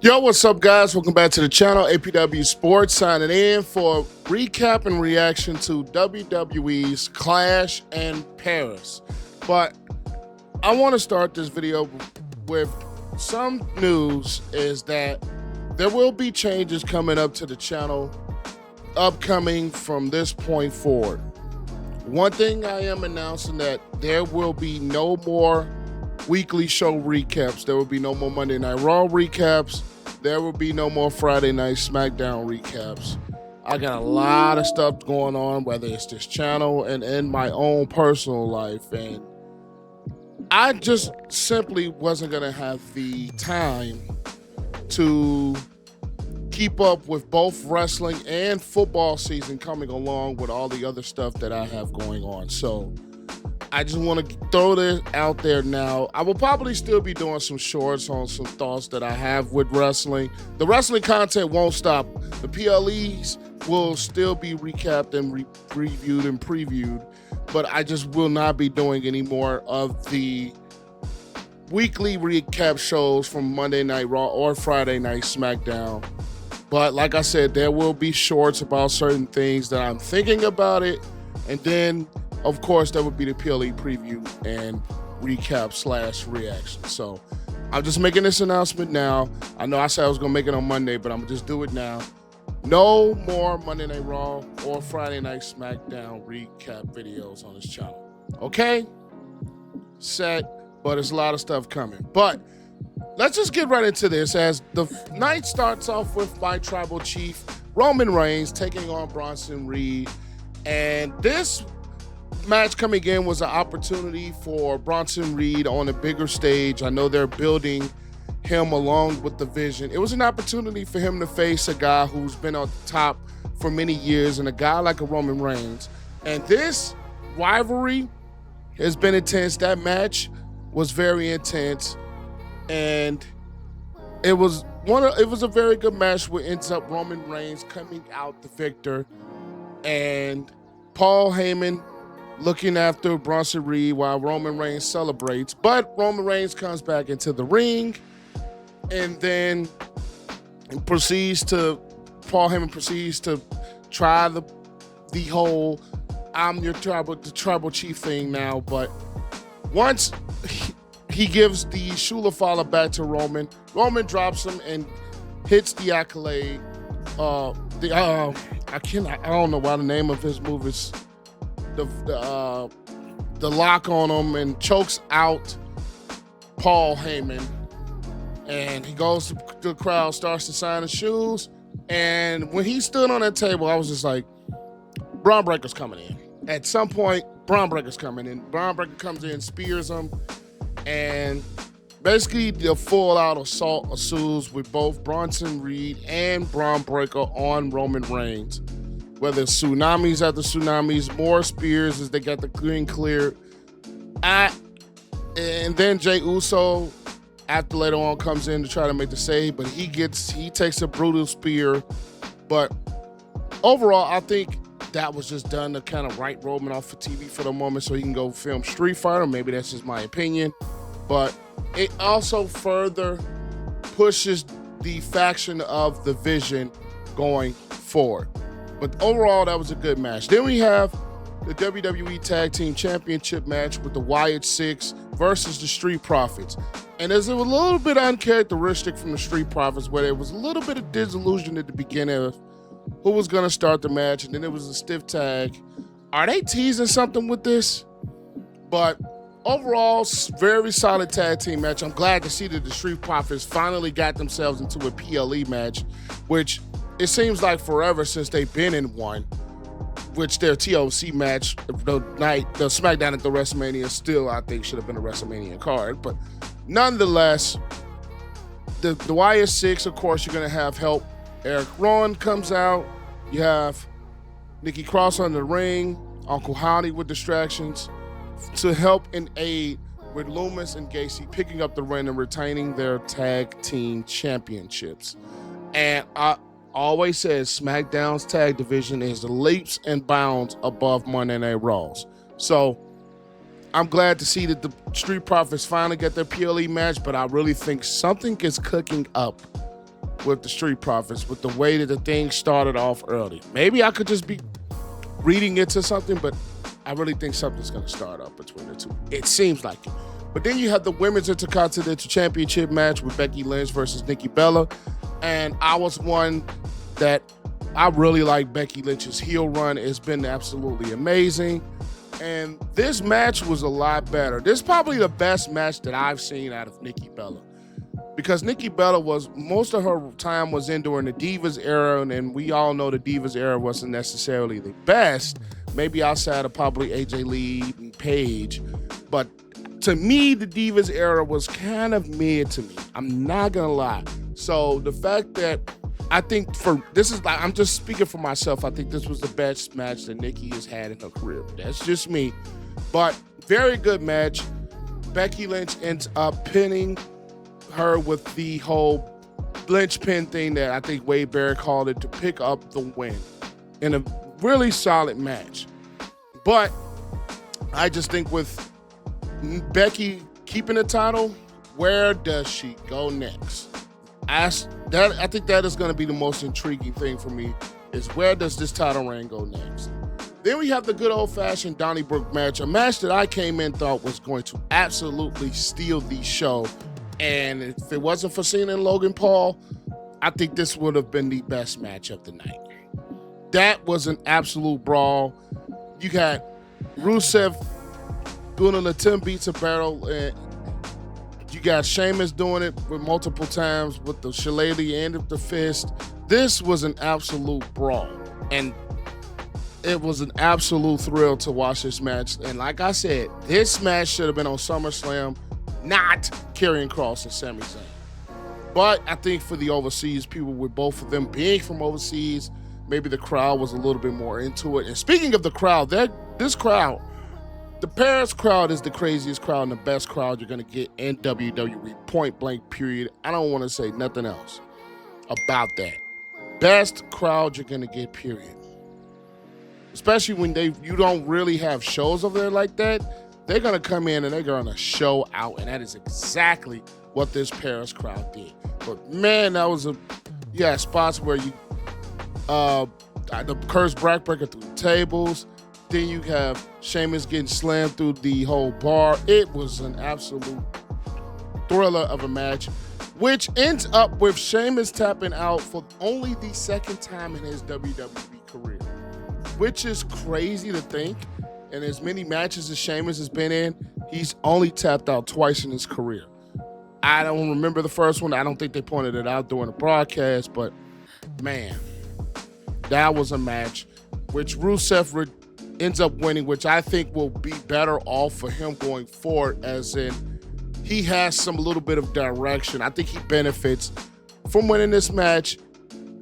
Yo, what's up, guys? Welcome back to the channel. APW Sports signing in for recap and reaction to WWE's Clash and Perez. But I want to start this video with some news is that there will be changes coming up to the channel upcoming from this point forward. One thing I am announcing that there will be no more weekly show recaps. There will be no more Monday Night Raw recaps. There will be no more Friday Night Smackdown recaps. I got a lot of stuff going on, whether it's this channel and in my own personal life. And I just simply wasn't going to have the time to keep up with both wrestling and football season coming along with all the other stuff that I have going on. So I just want to throw this out there now. I will probably still be doing some shorts on some thoughts that I have with wrestling. The wrestling content won't stop. The PLEs will still be recapped and reviewed and previewed, but I just will not be doing any more of the weekly recap shows from Monday Night Raw or Friday Night Smackdown. But like I said, there will be shorts about certain things that I'm thinking about it, and then of course, that would be the PLE preview and recap / reaction. So I'm just making this announcement now. I know I said I was going to make it on Monday, but I'm going to just do it now. No more Monday Night Raw or Friday Night Smackdown recap videos on this channel. Okay? Set, but there's a lot of stuff coming. But let's just get right into this as the night starts off with my tribal chief, Roman Reigns, taking on Bronson Reed. And this match coming in was an opportunity for Bronson Reed on a bigger stage. I know they're building him along with the Vision. It was an opportunity for him to face a guy who's been on top for many years and a guy like a Roman Reigns. And this rivalry has been intense. That match was very intense, and it was a very good match where ends up Roman Reigns coming out the victor, and Paul Heyman looking after Bronson Reed while Roman Reigns celebrates. But Roman Reigns comes back into the ring and then Paul Heyman proceeds to try the whole I'm your tribal chief thing now. But once he gives the Shula Fala back to Roman, Roman drops him and hits the accolade. I don't know why the name of his move is the lock on him, and chokes out Paul Heyman. And he goes to the crowd, starts to sign his shoes. And when he stood on that table, I was just like, Braun Breaker's coming in. At some point, Braun Breaker's coming in. Braun Breaker comes in, spears him, and basically the full-out assault ensues with both Bronson Reed and Braun Breaker on Roman Reigns. Whether it's tsunamis after tsunamis, more spears as they got the green cleared. And then Jey Uso, after later on, comes in to try to make the save, but he takes a brutal spear. But overall, I think that was just done to kind of write Roman off for TV for the moment so he can go film Street Fighter. Maybe that's just my opinion. But it also further pushes the faction of the Vision going forward. But overall, that was a good match. Then we have the WWE Tag Team Championship match with the Wyatt Six versus the Street Profits. And there's a little bit uncharacteristic from the Street Profits where there was a little bit of disillusion at the beginning of who was going to start the match, and then it was a stiff tag. Are they teasing something with this? But overall, very solid tag team match. I'm glad to see that the Street Profits finally got themselves into a PLE match, which it seems like forever since they've been in one, which their TLC match, the Smackdown at the WrestleMania still, I think, should have been a WrestleMania card. But nonetheless, the Wyatt Six, of course, you're going to have help. Eric Rowan comes out. You have Nikki Cross on the ring, Uncle Howdy with distractions to help and aid with Loomis and Gacy picking up the win and retaining their tag team championships. And I always said SmackDown's tag division is leaps and bounds above Monday Night Raws. So I'm glad to see that the Street Profits finally get their PLE match, but I really think something is cooking up with the Street Profits, with the way that the thing started off early. Maybe I could just be reading into something, but I really think something's going to start up between the two. It seems like it. But then you have the Women's Intercontinental Championship match with Becky Lynch versus Nikki Bella. And I was one that I really like Becky Lynch's heel run. It's been absolutely amazing. And this match was a lot better. This is probably the best match that I've seen out of Nikki Bella. Because Nikki Bella most of her time was in during the Divas era, and we all know the Divas era wasn't necessarily the best, maybe outside of probably AJ Lee and Paige. But to me, the Divas era was kind of mid to me. I'm not gonna lie. So the fact that I'm just speaking for myself, I think this was the best match that Nikki has had in her career. That's just me. But very good match. Becky Lynch ends up pinning her with the whole Lynch pin thing that I think Wade Barrett called it, to pick up the win in a really solid match. But I just think with Becky keeping the title, where does she go next? I think that is going to be the most intriguing thing for me, is where does this title reign go next? Then we have the good old-fashioned Donnybrook match, a match that I came in thought was going to absolutely steal the show. And if it wasn't for Cena and Logan Paul, I think this would have been the best match of the night. That was an absolute brawl. You got Rusev doing an attempt beats a barrel, and you got Sheamus doing it with multiple times with the shillelagh and the fist. This was an absolute brawl, and it was an absolute thrill to watch this match. And like I said, this match should have been on SummerSlam, not Karrion Kross and Sami Zayn. But I think for the overseas people, with both of them being from overseas, maybe the crowd was a little bit more into it. And speaking of the crowd, this crowd, the Perez crowd is the craziest crowd and the best crowd you're going to get in WWE, point blank, period. I don't want to say nothing else about that. Best crowd you're going to get, period. Especially when you don't really have shows over there like that. They're going to come in and they're going to show out, and that is exactly what this Perez crowd did. But man, that was you had spots where the curse backbreaker through the tables. Then you have Sheamus getting slammed through the whole bar. It was an absolute thriller of a match, which ends up with Sheamus tapping out for only the second time in his WWE career, which is crazy to think. And as many matches as Sheamus has been in, he's only tapped out twice in his career. I don't remember the first one. I don't think they pointed it out during the broadcast, but man, that was a match which Rusev ends up winning, which I think will be better off for him going forward, as in he has some little bit of direction. I think he benefits from winning this match.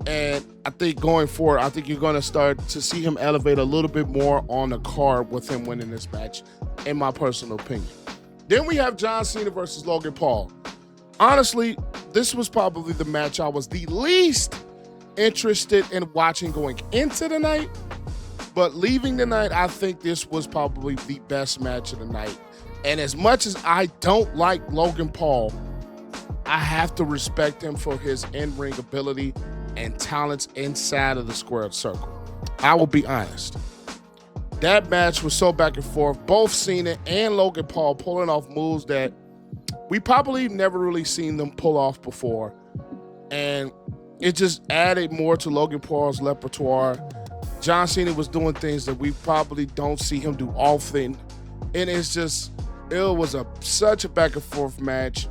And I think going forward, I think you're going to start to see him elevate a little bit more on the card with him winning this match, in my personal opinion. Then we have John Cena versus Logan Paul. Honestly, this was probably the match I was the least interested in watching going into the night. But leaving the night, I think this was probably the best match of the night. And as much as I don't like Logan Paul, I have to respect him for his in-ring ability and talents inside of the squared circle. I will be honest. That match was so back and forth. Both Cena and Logan Paul pulling off moves that we probably never really seen them pull off before. And it just added more to Logan Paul's repertoire. John Cena was doing things that we probably don't see him do often. And it was such a back and forth match.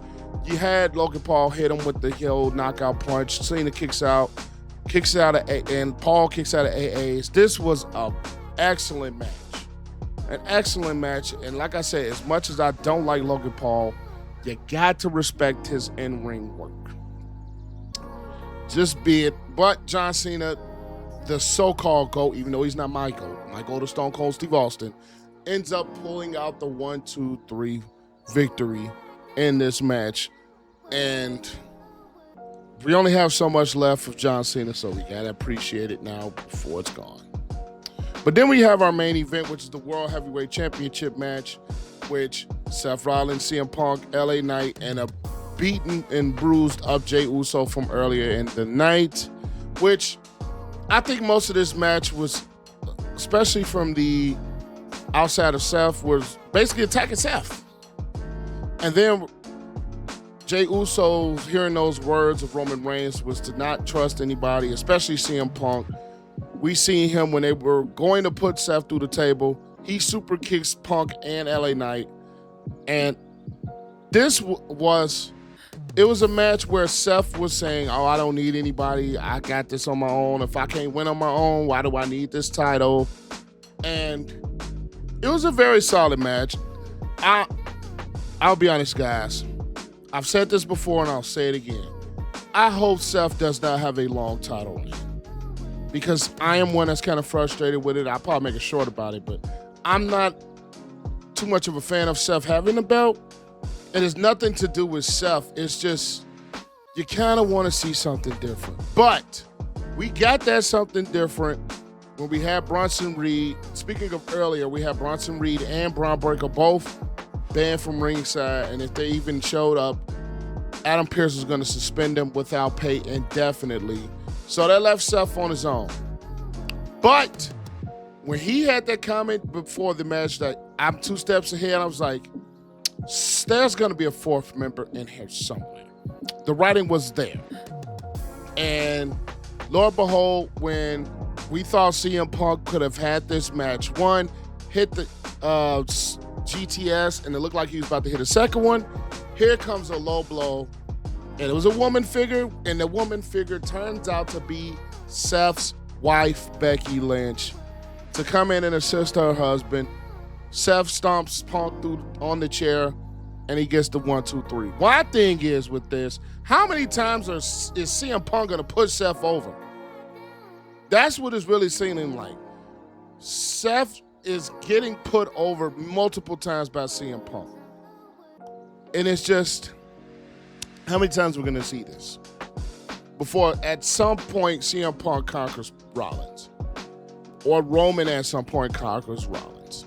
You had Logan Paul hit him with the old knockout punch. Cena kicks out and Paul kicks out of AAs. This was an excellent match. An excellent match. And like I said, as much as I don't like Logan Paul, you got to respect his in-ring work. Just be it. But John Cena, the so-called GOAT, even though he's not my GOAT is Stone Cold Steve Austin, ends up pulling out the 1-2-3 victory in this match. And we only have so much left of John Cena, so we gotta appreciate it now before it's gone. But then we have our main event, which is the World Heavyweight Championship match, which Seth Rollins, CM Punk, LA Knight, and a beaten and bruised up Jey Uso from earlier in the night, which I think most of this match was, especially from the outside of Seth, was basically attacking Seth. And then Jey Uso, hearing those words of Roman Reigns, was to not trust anybody, especially CM Punk. We seen him when they were going to put Seth through the table. He super kicks Punk and LA Knight. And this was a match where Seth was saying, oh, I don't need anybody. I got this on my own. If I can't win on my own, why do I need this title? And it was a very solid match. I'll be honest, guys. I've said this before and I'll say it again. I hope Seth does not have a long title reign, because I am one that's kind of frustrated with it. I'll probably make it short about it, but I'm not too much of a fan of Seth having the belt. And it's nothing to do with Seth. It's just you kind of want to see something different. But we got that something different when we had Bronson Reed. Speaking of earlier, we had Bronson Reed and Bron Breakker both banned from ringside. And if they even showed up, Adam Pearce was going to suspend them without pay indefinitely. So that left Seth on his own. But when he had that comment before the match that I'm 2 steps ahead, I was like, there's going to be a fourth member in here somewhere. The writing was there. And lo and behold, when we thought CM Punk could have had this match, one, hit the GTS, and it looked like he was about to hit a second one, here comes a low blow. And it was a woman figure, and the woman figure turns out to be Seth's wife, Becky Lynch, to come in and assist her husband. Seth stomps Punk through on the chair, and he gets the 1, 2, 3. My thing is with this, how many times is CM Punk going to push Seth over? That's what it's really seeming like. Seth is getting put over multiple times by CM Punk. And it's just, how many times we're going to see this? Before, at some point, CM Punk conquers Rollins. Or Roman at some point conquers Rollins.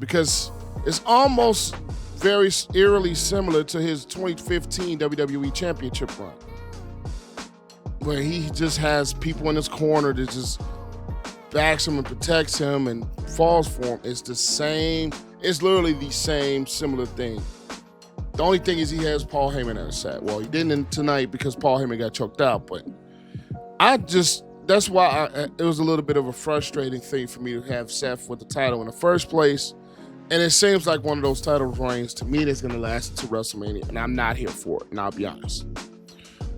Because it's almost very eerily similar to his 2015 WWE Championship run, where he just has people in his corner that just backs him and protects him and falls for him. It's the same. It's literally the same similar thing. The only thing is he has Paul Heyman at his side. Well, he didn't tonight because Paul Heyman got choked out, but that's why it was a little bit of a frustrating thing for me to have Seth with the title in the first place. And it seems like one of those title reigns to me that's going to last into WrestleMania, and I'm not here for it, and I'll be honest.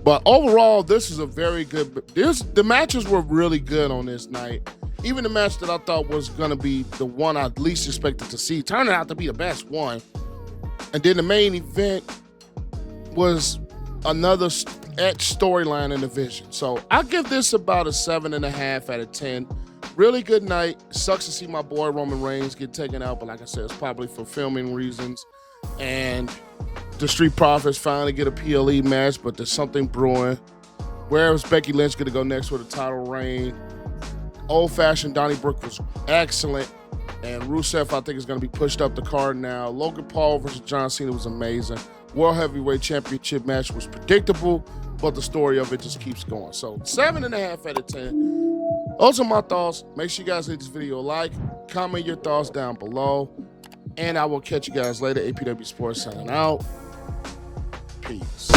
But overall, this is a very good. The matches were really good on this night. Even the match that I thought was going to be the one I least expected to see turned out to be the best one. And then the main event was another storyline in the Vision. So I'll give this about a 7.5 out of 10. Really good night. Sucks to see my boy Roman Reigns get taken out, but like I said, it's probably for filming reasons. And the Street Profits finally get a PLE match, but there's something brewing. Where is Becky Lynch going to go next with a title reign? Old-fashioned Donnybrook was excellent. And Rusev, I think, is going to be pushed up the card now. Logan Paul versus John Cena was amazing. World Heavyweight Championship match was predictable, but the story of it just keeps going. So 7.5 out of 10. Those are my thoughts. Make sure you guys hit this video a like. Comment your thoughts down below. And I will catch you guys later. APW Sports signing out. Peace.